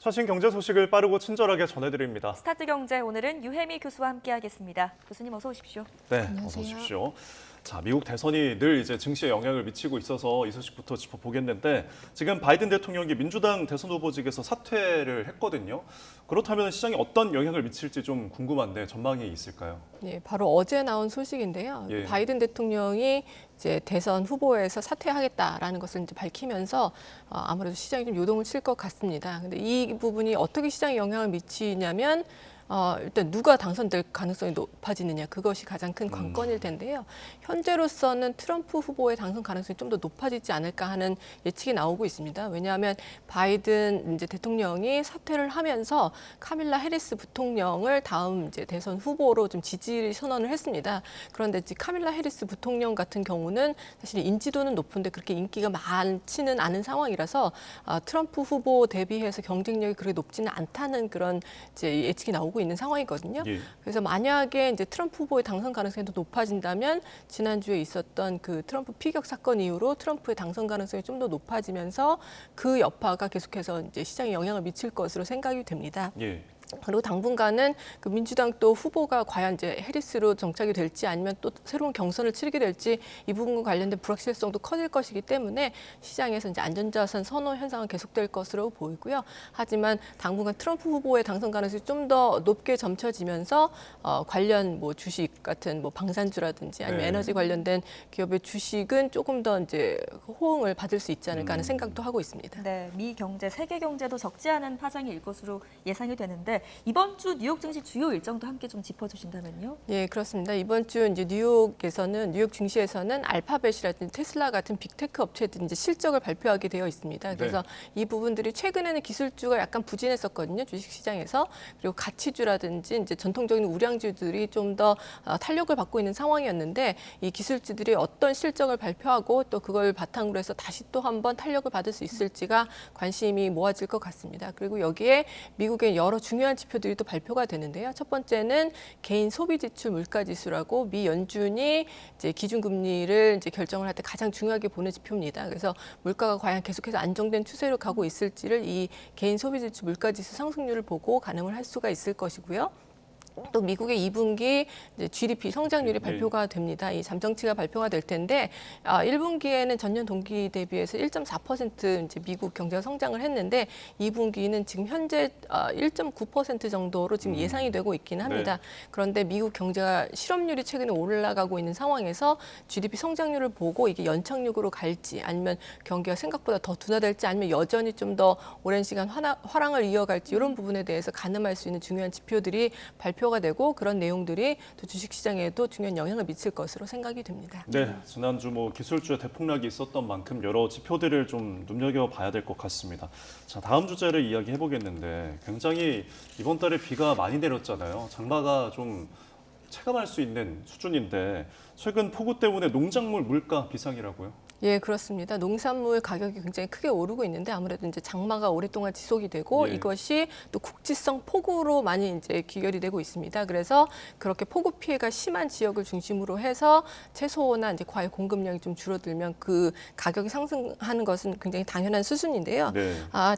최신 경제 소식을 빠르고 친절하게 전해드립니다. 스타트 경제 오늘은 유혜미 교수와 함께하겠습니다. 교수님 어서 오십시오. 네, 안녕하세요. 어서 오십시오. 자, 미국 대선이 늘 이제 증시에 영향을 미치고 있어서 이 소식부터 짚어보겠는데 지금 바이든 대통령이 민주당 대선 후보직에서 사퇴를 했거든요. 그렇다면 시장에 어떤 영향을 미칠지 좀 궁금한데 전망이 있을까요? 네, 바로 어제 나온 소식인데요. 예. 바이든 대통령이 이제 대선 후보에서 사퇴하겠다라는 것을 이제 밝히면서 아무래도 시장이 좀 요동을 칠 것 같습니다. 근데 이 부분이 어떻게 시장에 영향을 미치냐면 일단 누가 당선될 가능성이 높아지느냐 그것이 가장 큰 관건일 텐데요. 현재로서는 트럼프 후보의 당선 가능성이 좀 더 높아지지 않을까 하는 예측이 나오고 있습니다. 왜냐하면 바이든 이제 대통령이 사퇴를 하면서 카밀라 해리스 부통령을 다음 이제 대선 후보로 좀 지지 선언을 했습니다. 그런데 이제 카밀라 해리스 부통령 같은 경우는 사실 인지도는 높은데 그렇게 인기가 많지는 않은 상황이라서 트럼프 후보 대비해서 경쟁력이 그렇게 높지는 않다는 그런 이제 예측이 나오고 있는 상황이거든요. 예. 그래서 만약에 이제 트럼프 후보의 당선 가능성이 더 높아진다면 지난주에 있었던 그 트럼프 피격 사건 이후로 트럼프의 당선 가능성이 좀 더 높아지면서 그 여파가 계속해서 이제 시장에 영향을 미칠 것으로 생각이 됩니다. 예. 그리고 당분간은 그 민주당 또 후보가 과연 이제 해리스로 정착이 될지 아니면 또 새로운 경선을 치르게 될지 이 부분과 관련된 불확실성도 커질 것이기 때문에 시장에서 이제 안전자산 선호 현상은 계속될 것으로 보이고요. 하지만 당분간 트럼프 후보의 당선 가능성이 좀 더 높게 점쳐지면서 관련 뭐 주식 같은 뭐 방산주라든지 아니면 네. 에너지 관련된 기업의 주식은 조금 더 이제 호응을 받을 수 있지 않을까 하는 생각도 하고 있습니다. 네, 미 경제, 세계 경제도 적지 않은 파장일 것으로 예상이 되는데 이번 주 뉴욕 증시 주요 일정도 함께 좀 짚어주신다면요. 예, 그렇습니다. 이번 주 이제 뉴욕 증시에서는 알파벳이라든지 테슬라 같은 빅테크 업체들이 이제 실적을 발표하게 되어 있습니다. 그래서 이 부분들이 최근에는 기술주가 약간 부진했었거든요. 주식 시장에서. 그리고 가치주라든지 이제 전통적인 우량주들이 좀 더 탄력을 받고 있는 상황이었는데 이 기술주들이 어떤 실적을 발표하고 또 그걸 바탕으로 해서 다시 또 한번 탄력을 받을 수 있을지가 관심이 모아질 것 같습니다. 그리고 여기에 미국의 여러 중요한 지표들이 또 발표가 되는데요. 첫 번째는 개인 소비 지출 물가 지수라고 미 연준이 이제 기준금리를 이제 결정을 할 때 가장 중요하게 보는 지표입니다. 그래서 물가가 과연 계속해서 안정된 추세로 가고 있을지를 이 개인 소비 지출 물가 지수 상승률을 보고 가늠을 할 수가 있을 것이고요. 또 미국의 2분기 이제 GDP 성장률이 발표가 됩니다. 이 잠정치가 발표가 될 텐데 1분기에는 전년 동기 대비해서 1.4% 이제 미국 경제가 성장을 했는데 2분기는 지금 현재 1.9% 정도로 지금 예상이 되고 있기는 합니다. 그런데 미국 경제가 실업률이 최근에 올라가고 있는 상황에서 GDP 성장률을 보고 이게 연착륙으로 갈지 아니면 경기가 생각보다 더 둔화될지 아니면 여전히 좀 더 오랜 시간 화랑을 이어갈지 이런 부분에 대해서 가늠할 수 있는 중요한 지표들이 발표가 되고 그런 내용들이 또 주식시장에도 중요한 영향을 미칠 것으로 생각이 됩니다. 네, 지난주 뭐 기술주의 대폭락이 있었던 만큼 여러 지표들을 좀 눈여겨봐야 될 것 같습니다. 자, 다음 주제를 이야기해 보겠는데 굉장히 이번 달에 비가 많이 내렸잖아요. 장마가 좀 체감할 수 있는 수준인데 최근 폭우 때문에 농작물 물가 비상이라고요? 예, 그렇습니다. 농산물 가격이 굉장히 크게 오르고 있는데 아무래도 이제 장마가 오랫동안 지속이 되고 이것이 또 국지성 폭우로 많이 이제 귀결이 되고 있습니다. 그래서 그렇게 폭우 피해가 심한 지역을 중심으로 해서 채소나 이제 과일 공급량이 좀 줄어들면 그 가격이 상승하는 것은 굉장히 당연한 수순인데요.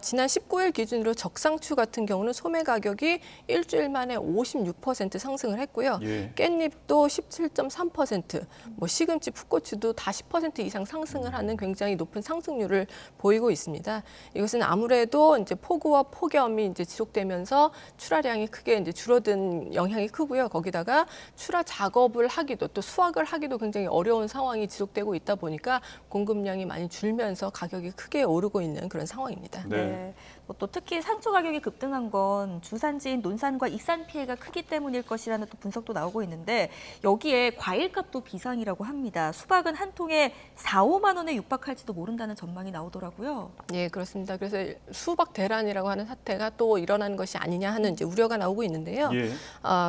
지난 19일 기준으로 적상추 같은 경우는 소매 가격이 일주일 만에 56% 상승을 했고요. 깻잎도 17.3%, 뭐 시금치, 풋고추도 다 10% 이상 상승을 하는 굉장히 높은 상승률을 보이고 있습니다. 이것은 아무래도 이제 폭우와 폭염이 이제 지속되면서 출하량이 크게 이제 줄어든 영향이 크고요. 거기다가 출하 작업을 하기도 또 수확을 하기도 굉장히 어려운 상황이 지속되고 있다 보니까 공급량이 많이 줄면서 가격이 크게 오르고 있는 그런 상황입니다. 네. 또 특히 상추 가격이 급등한 건 주산지인 논산과 익산 피해가 크기 때문일 것이라는 또 분석도 나오고 있는데 여기에 과일값도 비상이라고 합니다. 수박은 한 통에 4, 5만 원에 육박할지도 모른다는 전망이 나오더라고요. 예, 그렇습니다. 그래서 수박 대란이라고 하는 사태가 또 일어나는 것이 아니냐 하는 이제 우려가 나오고 있는데요.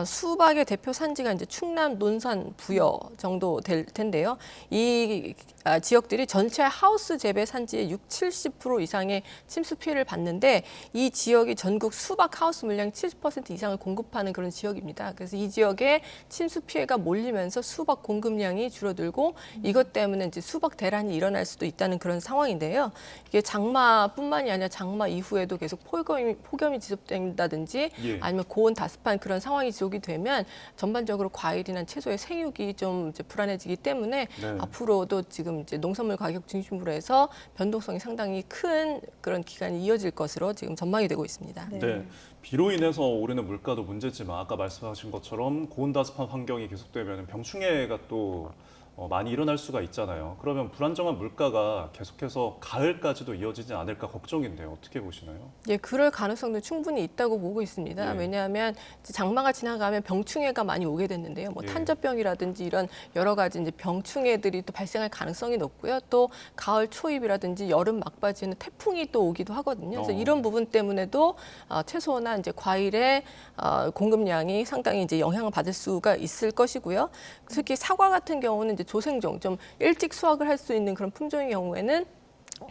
수박의 대표 산지가 이제 충남, 논산, 부여 정도 될 텐데요. 이 지역들이 전체 하우스 재배 산지의 60, 70% 이상의 침수 피해를 받는데 있는데 이 지역이 전국 수박 하우스 물량 70% 이상을 공급하는 그런 지역입니다. 그래서 이 지역에 침수 피해가 몰리면서 수박 공급량이 줄어들고 이것 때문에 이제 수박 대란이 일어날 수도 있다는 그런 상황인데요. 이게 장마뿐만이 아니라 장마 이후에도 계속 폭염이 지속된다든지 예. 아니면 고온 다습한 그런 상황이 지속이 되면 전반적으로 과일이나 채소의 생육이 좀 이제 불안해지기 때문에 네. 앞으로도 지금 이제 농산물 가격 중심으로 해서 변동성이 상당히 큰 그런 기간이 이어질 것으로 지금 전망이 되고 있습니다. 네. 비로 인해서 오르는 물가도 문제지만 아까 말씀하신 것처럼 고온다습한 환경이 계속되면 병충해가 또 많이 일어날 수가 있잖아요. 그러면 불안정한 물가가 계속해서 가을까지도 이어지지 않을까 걱정인데요. 어떻게 보시나요? 예, 그럴 가능성도 충분히 있다고 보고 있습니다. 예. 왜냐하면 이제 장마가 지나가면 병충해가 많이 오게 됐는데요. 뭐 예. 탄저병이라든지 이런 여러 가지 이제 병충해들이 또 발생할 가능성이 높고요. 또 가을 초입이라든지 여름 막바지에는 태풍이 또 오기도 하거든요. 그래서 이런 부분 때문에도 채소나 이제 과일의 공급량이 상당히 이제 영향을 받을 수가 있을 것이고요. 특히 사과 같은 경우는 이제 조생종, 좀 일찍 수확을 할 수 있는 그런 품종의 경우에는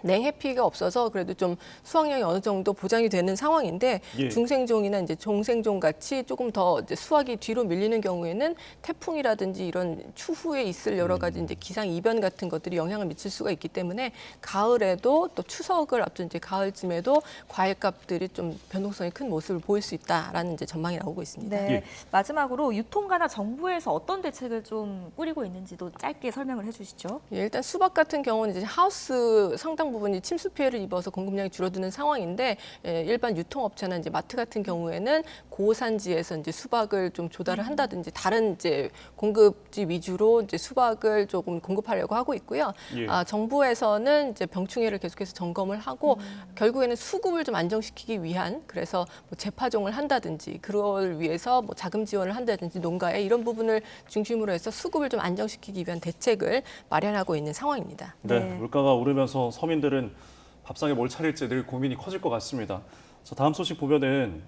냉해 피해가 없어서 그래도 좀 수확량이 어느 정도 보장이 되는 상황인데 예. 중생종이나 이제 종생종 같이 조금 더 이제 수확이 뒤로 밀리는 경우에는 태풍이라든지 이런 추후에 있을 여러 가지 이제 기상 이변 같은 것들이 영향을 미칠 수가 있기 때문에 가을에도 또 추석을 앞둔 이제 가을쯤에도 과일값들이 좀 변동성이 큰 모습을 보일 수 있다라는 이제 전망이 나오고 있습니다. 네. 예. 마지막으로 유통가나 정부에서 어떤 대책을 좀 꾸리고 있는지도 짧게 설명을 해주시죠. 예, 일단 수박 같은 경우는 이제 하우스 상당 부분이 침수 피해를 입어서 공급량이 줄어드는 상황인데 일반 유통업체나 이제 마트 같은 경우에는 고산지에서 이제 수박을 좀 조달을 한다든지 다른 이제 공급지 위주로 이제 수박을 조금 공급하려고 하고 있고요. 예. 정부에서는 이제 병충해를 계속해서 점검을 하고 결국에는 수급을 좀 안정시키기 위한 그래서 뭐 재파종을 한다든지 그걸 위해서 뭐 자금 지원을 한다든지 농가에 이런 부분을 중심으로 해서 수급을 좀 안정시키기 위한 대책을 마련하고 있는 상황입니다. 네. 네. 물가가 오르면서 서민들은 밥상에 뭘 차릴지 늘 고민이 커질 것 같습니다. 자, 다음 소식 보면은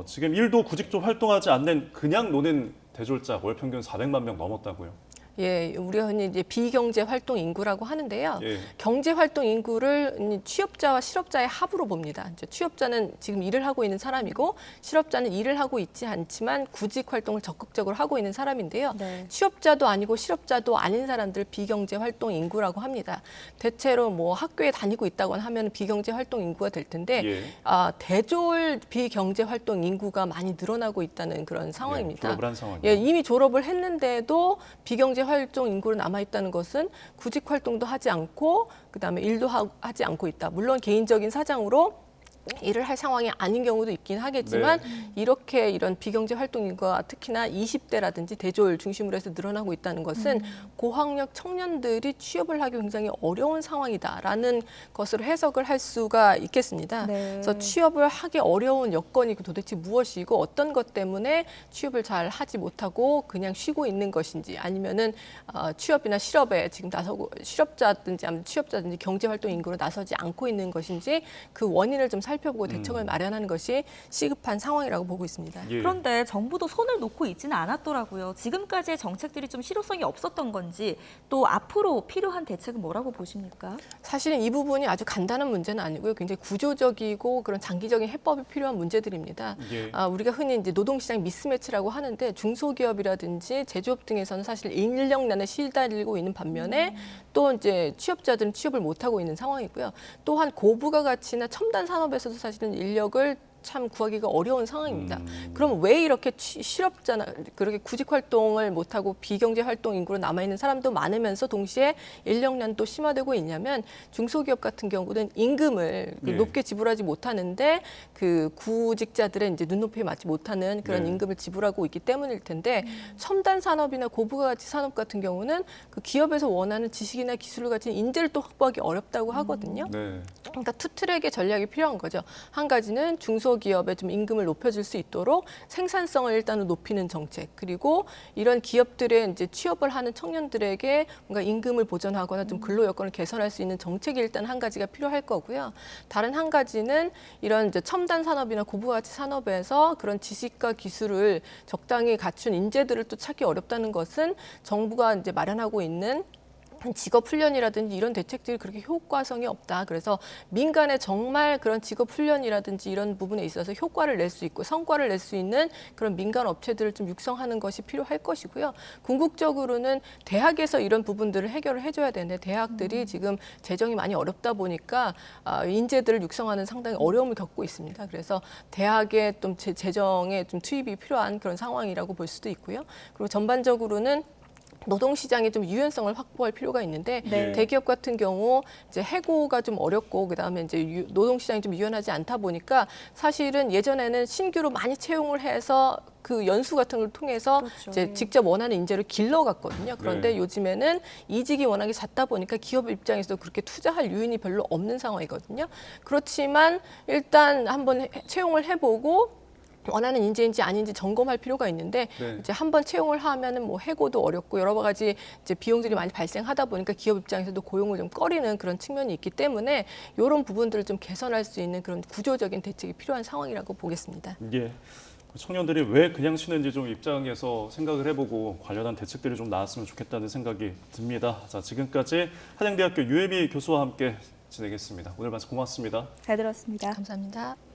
지금 일도 구직 좀 활동하지 않는 그냥 노는 대졸자 월 평균 400만 명 넘었다고요. 예, 우리가 흔히 이제 비경제 활동 인구라고 하는데요. 예. 경제 활동 인구를 취업자와 실업자의 합으로 봅니다. 이제 취업자는 지금 일을 하고 있는 사람이고 실업자는 일을 하고 있지 않지만 구직 활동을 적극적으로 하고 있는 사람인데요. 네. 취업자도 아니고 실업자도 아닌 사람들 비경제 활동 인구라고 합니다. 대체로 뭐 학교에 다니고 있다거나 하면 비경제 활동 인구가 될 텐데 예. 대졸 비경제 활동 인구가 많이 늘어나고 있다는 그런 상황입니다. 졸업을 한 상황이요. 예, 이미 졸업을 했는데도 비경제 활동 인구로 남아 있다는 것은 구직 활동도 하지 않고 그다음에 일도 하지 않고 있다. 물론 개인적인 사정으로 일을 할 상황이 아닌 경우도 있긴 하겠지만 이렇게 이런 비경제 활동 인구가 특히나 20대라든지 대졸 중심으로 해서 늘어나고 있다는 것은 고학력 청년들이 취업을 하기 굉장히 어려운 상황이다라는 것으로 해석을 할 수가 있겠습니다. 네. 그래서 취업을 하기 어려운 여건이 도대체 무엇이고 어떤 것 때문에 취업을 잘 하지 못하고 그냥 쉬고 있는 것인지 아니면은 취업이나 실업에 지금 나서고 실업자든지 아니면 취업자든지 경제 활동 인구로 나서지 않고 있는 것인지 그 원인을 좀 살펴보고 대책을 마련하는 것이 시급한 상황이라고 보고 있습니다. 예. 그런데 정부도 손을 놓고 있지는 않았더라고요. 지금까지의 정책들이 좀 실효성이 없었던 건지 또 앞으로 필요한 대책은 뭐라고 보십니까? 사실은 이 부분이 아주 간단한 문제는 아니고요. 굉장히 구조적이고 그런 장기적인 해법이 필요한 문제들입니다. 예. 우리가 흔히 이제 노동시장 미스매치라고 하는데 중소기업이라든지 제조업 등에서는 사실 인력난에 시달리고 있는 반면에 또 이제 취업자들은 취업을 못하고 있는 상황이고요. 또한 고부가가치나 첨단 산업에서도 사실은 인력을 참 구하기가 어려운 상황입니다. 그럼 왜 이렇게 실업자나 그렇게 구직 활동을 못하고 비경제 활동 인구로 남아있는 사람도 많으면서 동시에 인력난도 심화되고 있냐면 중소기업 같은 경우는 임금을 예. 높게 지불하지 못하는데 그 구직자들의 이제 눈높이에 맞지 못하는 그런 네. 임금을 지불하고 있기 때문일 텐데 첨단 산업이나 고부가가치 산업 같은 경우는 그 기업에서 원하는 지식이나 기술을 가진 인재를 또 확보하기 어렵다고 하거든요. 네. 그러니까 투 트랙의 전략이 필요한 거죠. 한 가지는 중소기업의 좀 임금을 높여줄 수 있도록 생산성을 일단은 높이는 정책, 그리고 이런 기업들의 이제 취업을 하는 청년들에게 뭔가 임금을 보전하거나 좀 근로 여건을 개선할 수 있는 정책이 일단 한 가지가 필요할 거고요. 다른 한 가지는 이런 이제 첨단 산업이나 고부가치 산업에서 그런 지식과 기술을 적당히 갖춘 인재들을 또 찾기 어렵다는 것은 정부가 이제 마련하고 있는 직업 훈련이라든지 이런 대책들이 그렇게 효과성이 없다. 그래서 민간에 정말 그런 직업 훈련이라든지 이런 부분에 있어서 효과를 낼 수 있고 성과를 낼 수 있는 그런 민간 업체들을 좀 육성하는 것이 필요할 것이고요. 궁극적으로는 대학에서 이런 부분들을 해결을 해줘야 되는데 대학들이 지금 재정이 많이 어렵다 보니까 인재들을 육성하는 상당히 어려움을 겪고 있습니다. 그래서 대학의 좀 재정에 좀 투입이 필요한 그런 상황이라고 볼 수도 있고요. 그리고 전반적으로는 노동시장의 좀 유연성을 확보할 필요가 있는데 네. 대기업 같은 경우 이제 해고가 좀 어렵고 그다음에 이제 노동시장이 좀 유연하지 않다 보니까 사실은 예전에는 신규로 많이 채용을 해서 그 연수 같은 걸 통해서 그렇죠. 이제 직접 원하는 인재를 길러갔거든요. 그런데 네. 요즘에는 이직이 워낙에 잦다 보니까 기업 입장에서도 그렇게 투자할 유인이 별로 없는 상황이거든요. 그렇지만 일단 한번 채용을 해보고 원하는 인재인지 아닌지 점검할 필요가 있는데 네. 이제 한번 채용을 하면은 뭐 해고도 어렵고 여러 가지 이제 비용들이 많이 발생하다 보니까 기업 입장에서도 고용을 좀 꺼리는 그런 측면이 있기 때문에 이런 부분들을 좀 개선할 수 있는 그런 구조적인 대책이 필요한 상황이라고 보겠습니다. 예. 청년들이 왜 그냥 쉬는지 좀 입장에서 생각을 해보고 관련한 대책들이 좀 나왔으면 좋겠다는 생각이 듭니다. 자, 지금까지 한양대학교 유혜미 교수와 함께 진행했습니다. 오늘 말씀 고맙습니다. 잘 들었습니다. 감사합니다.